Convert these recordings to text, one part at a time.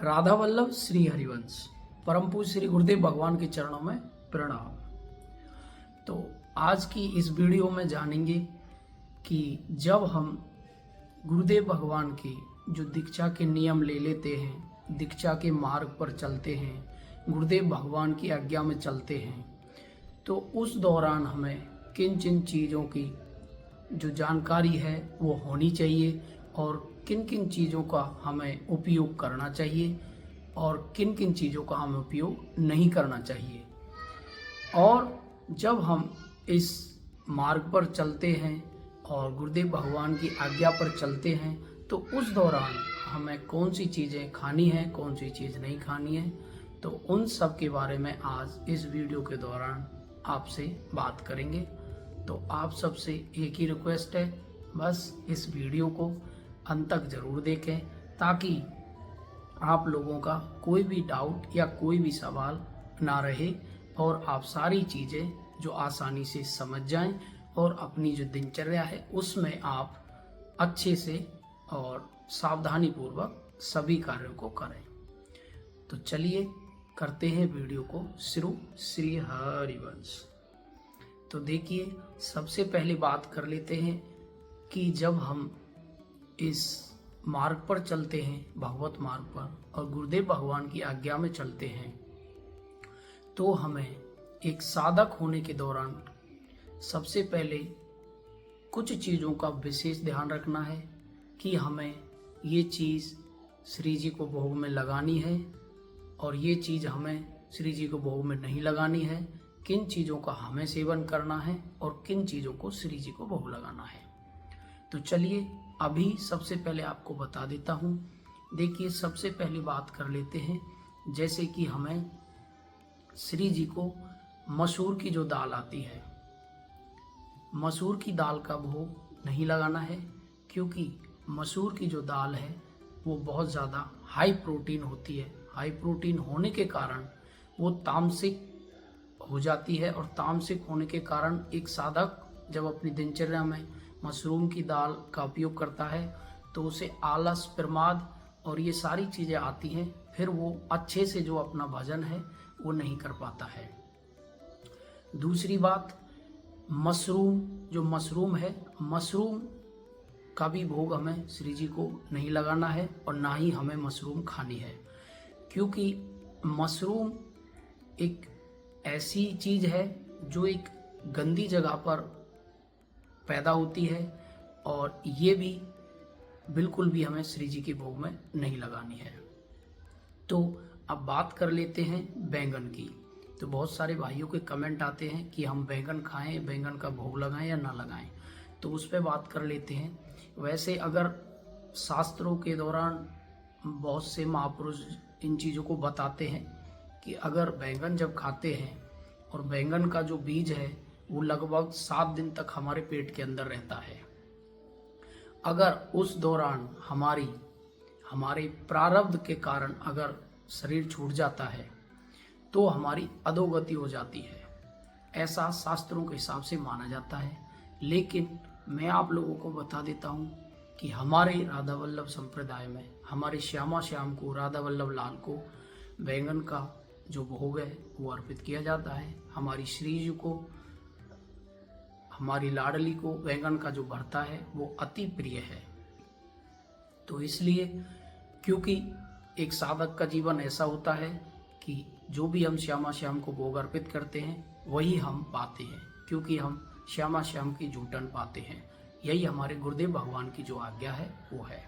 राधा वल्लभ श्री हरिवंश परम पूज्य श्री गुरुदेव भगवान के चरणों में प्रणाम। तो आज की इस वीडियो में जानेंगे कि जब हम गुरुदेव भगवान की जो दीक्षा के नियम ले लेते हैं, दीक्षा के मार्ग पर चलते हैं, गुरुदेव भगवान की आज्ञा में चलते हैं, तो उस दौरान हमें किन किन चीज़ों की जो जानकारी है वो होनी चाहिए और किन किन चीज़ों का हमें उपयोग करना चाहिए और किन किन चीज़ों का हमें उपयोग नहीं करना चाहिए। और जब हम इस मार्ग पर चलते हैं और गुरुदेव भगवान की आज्ञा पर चलते हैं तो उस दौरान हमें कौन सी चीज़ें खानी है, कौन सी चीज़ नहीं खानी है, तो उन सब के बारे में आज इस वीडियो के दौरान आपसे बात करेंगे। तो आप सबसे एक ही रिक्वेस्ट है, बस इस वीडियो को अंत तक ज़रूर देखें ताकि आप लोगों का कोई भी डाउट या कोई भी सवाल ना रहे और आप सारी चीज़ें जो आसानी से समझ जाएं और अपनी जो दिनचर्या है उसमें आप अच्छे से और सावधानी पूर्वक सभी कार्यों को करें। तो चलिए करते हैं वीडियो को शुरू। श्री हरिवंश। तो देखिए, सबसे पहले बात कर लेते हैं कि जब हम इस मार्ग पर चलते हैं, भगवत मार्ग पर, और गुरुदेव भगवान की आज्ञा में चलते हैं, तो हमें एक साधक होने के दौरान सबसे पहले कुछ चीज़ों का विशेष ध्यान रखना है कि हमें ये चीज़ श्री जी को भोग में लगानी है और ये चीज़ हमें श्री जी को भोग में नहीं लगानी है, किन चीज़ों का हमें सेवन करना है और किन चीज़ों को श्री जी को भोग लगाना है। तो चलिए अभी सबसे पहले आपको बता देता हूँ। देखिए, सबसे पहली बात कर लेते हैं, जैसे कि हमें श्री जी को मसूर की जो दाल आती है, मसूर की दाल का भोग नहीं लगाना है, क्योंकि मसूर की जो दाल है वो बहुत ज़्यादा हाई प्रोटीन होती है। हाई प्रोटीन होने के कारण वो तामसिक हो जाती है और तामसिक होने के कारण एक साधक जब अपनी दिनचर्या में मशरूम की दाल का उपयोग करता है तो उसे आलस, प्रमाद और ये सारी चीज़ें आती हैं, फिर वो अच्छे से जो अपना भजन है वो नहीं कर पाता है। दूसरी बात, मशरूम जो मशरूम है, मशरूम का भी भोग हमें श्री जी को नहीं लगाना है और ना ही हमें मशरूम खानी है, क्योंकि मशरूम एक ऐसी चीज़ है जो एक गंदी जगह पर पैदा होती है और ये भी बिल्कुल भी हमें श्री जी के भोग में नहीं लगानी है। तो अब बात कर लेते हैं बैंगन की। तो बहुत सारे भाइयों के कमेंट आते हैं कि हम बैंगन खाएं, बैंगन का भोग लगाएं या ना लगाएं, तो उस पर बात कर लेते हैं। वैसे अगर शास्त्रों के दौरान बहुत से महापुरुष इन चीज़ों को बताते हैं कि अगर बैंगन जब खाते हैं और बैंगन का जो बीज है वो लगभग 7 दिन तक हमारे पेट के अंदर रहता है, अगर उस दौरान हमारे प्रारब्ध के कारण अगर शरीर छूट जाता है तो हमारी अधोगति हो जाती है, ऐसा शास्त्रों के हिसाब से माना जाता है। लेकिन मैं आप लोगों को बता देता हूँ कि हमारे राधा वल्लभ संप्रदाय में हमारे श्यामा श्याम को, राधा वल्लभ लाल को बैंगन का जो भोग है वो अर्पित किया जाता है। हमारी श्री जी को, हमारी लाडली को बैंगन का जो भरता है वो अति प्रिय है। तो इसलिए, क्योंकि एक साधक का जीवन ऐसा होता है कि जो भी हम श्यामा श्याम को भोग अर्पित करते हैं वही हम पाते हैं, क्योंकि हम श्यामा श्याम की जूटन पाते हैं। यही हमारे गुरुदेव भगवान की जो आज्ञा है वो है।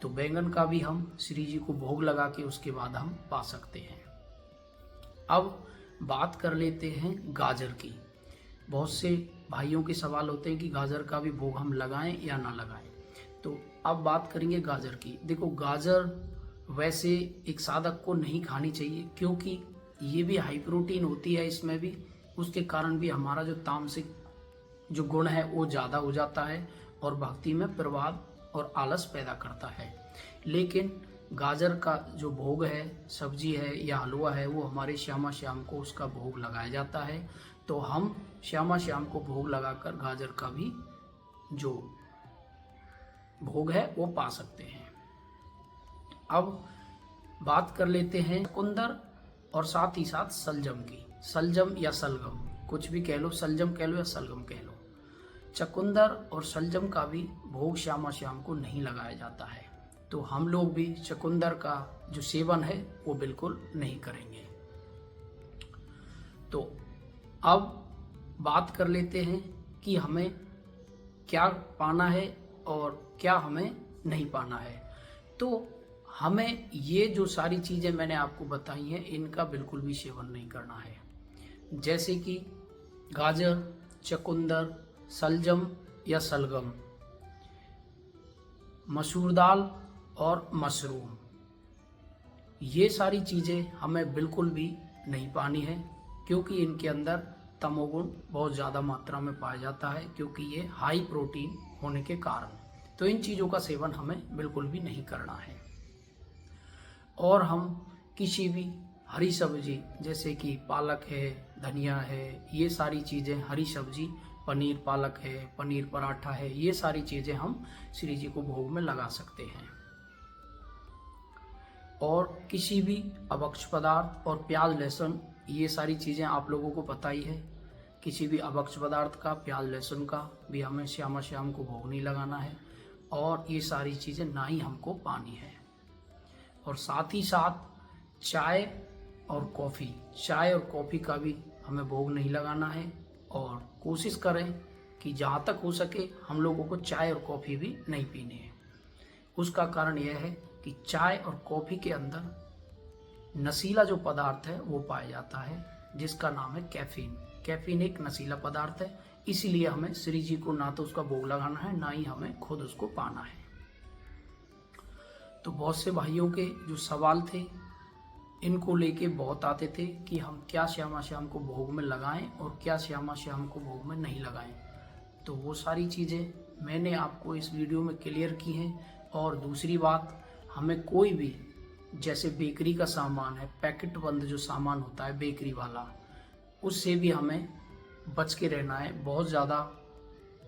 तो बैंगन का भी हम श्री जी को भोग लगा के उसके बाद हम पा सकते हैं। अब बात कर लेते हैं गाजर की। बहुत से भाइयों के सवाल होते हैं कि गाजर का भी भोग हम लगाएं या ना लगाएं। तो अब बात करेंगे गाजर की। देखो, गाजर वैसे एक साधक को नहीं खानी चाहिए, क्योंकि ये भी हाई प्रोटीन होती है, इसमें भी उसके कारण भी हमारा जो तामसिक जो गुण है वो ज़्यादा हो जाता है और भक्ति में प्रवाद और आलस पैदा करता है। लेकिन गाजर का जो भोग है, सब्जी है या हलवा है, वो हमारे श्यामा श्याम को उसका भोग लगाया जाता है। तो हम श्यामा श्याम को भोग लगाकर गाजर का भी जो भोग है वो पा सकते हैं। अब बात कर लेते हैं चुकंदर और साथ ही साथ सलजम की। सलजम या सलगम, कुछ भी कह लो, सलजम कह लो या सलगम कह लो। चुकंदर और सलजम का भी भोग श्यामा श्याम को नहीं लगाया जाता है, तो हम लोग भी चुकंदर का जो सेवन है वो बिल्कुल नहीं करेंगे। तो अब बात कर लेते हैं कि हमें क्या पाना है और क्या हमें नहीं पाना है। तो हमें ये जो सारी चीज़ें मैंने आपको बताई हैं इनका बिल्कुल भी सेवन नहीं करना है, जैसे कि गाजर, चुकंदर, सलजम या सलगम, मसूर दाल और मशरूम, ये सारी चीज़ें हमें बिल्कुल भी नहीं पानी है, क्योंकि इनके अंदर तमोगुण बहुत ज़्यादा मात्रा में पाया जाता है, क्योंकि ये हाई प्रोटीन होने के कारण। तो इन चीज़ों का सेवन हमें बिल्कुल भी नहीं करना है। और हम किसी भी हरी सब्जी जैसे कि पालक है, धनिया है, ये सारी चीज़ें हरी सब्जी, पनीर पालक है, पनीर पराठा है, ये सारी चीज़ें हम श्री जी को भोग में लगा सकते हैं। और किसी भी अभक्ष पदार्थ और प्याज लहसुन, ये सारी चीज़ें आप लोगों को पता ही है, किसी भी अभक्ष पदार्थ का, प्याज लहसुन का भी हमें श्यामा श्याम को भोग नहीं लगाना है, और ये सारी चीज़ें ना ही हमको पानी है। और साथ ही साथ चाय और कॉफ़ी, चाय और कॉफ़ी का भी हमें भोग नहीं लगाना है। और कोशिश करें कि जहाँ तक हो सके हम लोगों को चाय और कॉफ़ी भी नहीं पीनी है। उसका कारण यह है कि चाय और कॉफ़ी के अंदर नशीला जो पदार्थ है वो पाया जाता है, जिसका नाम है कैफीन। कैफीन एक नशीला पदार्थ है, इसीलिए हमें श्री जी को ना तो उसका भोग लगाना है, ना ही हमें खुद उसको पाना है। तो बहुत से भाइयों के जो सवाल थे इनको लेके बहुत आते थे कि हम क्या श्यामा श्याम को भोग में लगाएं और क्या श्यामा श्याम को भोग में नहीं लगाएं। तो वो सारी चीज़ें मैंने आपको इस वीडियो में क्लियर की हैं। और दूसरी बात, हमें कोई भी जैसे बेकरी का सामान है, पैकेट बंद जो सामान होता है बेकरी वाला, उससे भी हमें बच के रहना है। बहुत ज़्यादा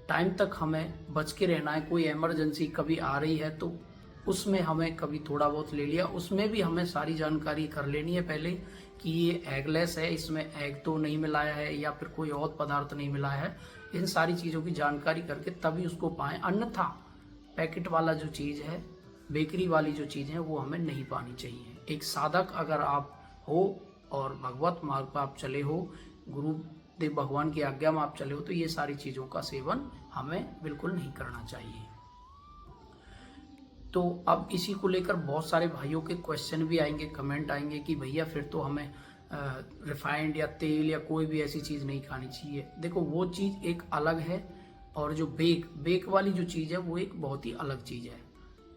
टाइम तक हमें बच के रहना है। कोई इमरजेंसी कभी आ रही है तो उसमें हमें कभी थोड़ा बहुत ले लिया, उसमें भी हमें सारी जानकारी कर लेनी है पहले कि ये एगलेस है, इसमें एग तो नहीं मिलाया है या फिर कोई और पदार्थ नहीं मिलाया है। इन सारी चीज़ों की जानकारी करके तभी उसको पाएं, अन्यथा पैकेट वाला जो चीज़ है, बेकरी वाली जो चीज़ है वो हमें नहीं पानी चाहिए। एक साधक अगर आप हो और भगवत मार्ग पर आप चले हो, गुरुदेव भगवान की आज्ञा में आप चले हो, तो ये सारी चीज़ों का सेवन हमें बिल्कुल नहीं करना चाहिए। तो अब इसी को लेकर बहुत सारे भाइयों के क्वेश्चन भी आएंगे, कमेंट आएंगे कि भैया फिर तो हमें रिफाइंड या तेल या कोई भी ऐसी चीज़ नहीं खानी चाहिए। देखो वो चीज़ एक अलग है, और जो बेक वाली जो चीज़ है वो एक बहुत ही अलग चीज़ है।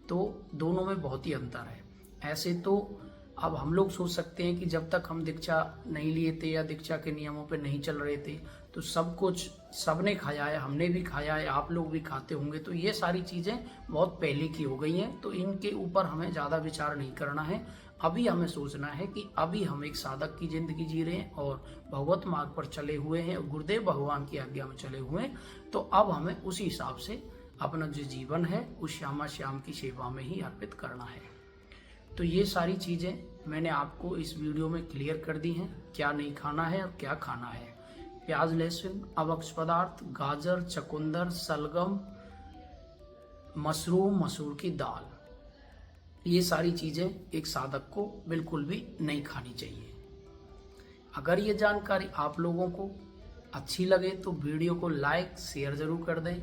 तो दोनों में बहुत ही अंतर है। ऐसे तो अब हम लोग सोच सकते हैं कि जब तक हम दीक्षा नहीं लिए थे या दीक्षा के नियमों पे नहीं चल रहे थे तो सब कुछ सबने खाया है, हमने भी खाया है, आप लोग भी खाते होंगे। तो ये सारी चीज़ें बहुत पहले की हो गई हैं, तो इनके ऊपर हमें ज़्यादा विचार नहीं करना है। अभी हमें सोचना है कि अभी हम एक साधक की जिंदगी जी रहे हैं और भगवत मार्ग पर चले हुए हैं और गुरुदेव भगवान की आज्ञा में चले हुए हैं। तो अब हमें उसी हिसाब से अपना जो जीवन है उस श्यामा श्याम की सेवा में ही अर्पित करना है। तो ये सारी चीज़ें मैंने आपको इस वीडियो में क्लियर कर दी हैं, क्या नहीं खाना है और क्या खाना है। प्याज लहसुन, अभक्ष पदार्थ, गाजर, चुकंदर, सलगम, मशरूम, मसूर की दाल, ये सारी चीज़ें एक साधक को बिल्कुल भी नहीं खानी चाहिए। अगर ये जानकारी आप लोगों को अच्छी लगे तो वीडियो को लाइक शेयर ज़रूर कर दें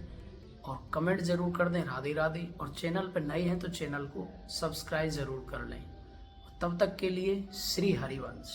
और कमेंट ज़रूर कर दें राधे राधे। और चैनल पर नए हैं तो चैनल को सब्सक्राइब ज़रूर कर लें। तब तक के लिए श्री हरिवंश।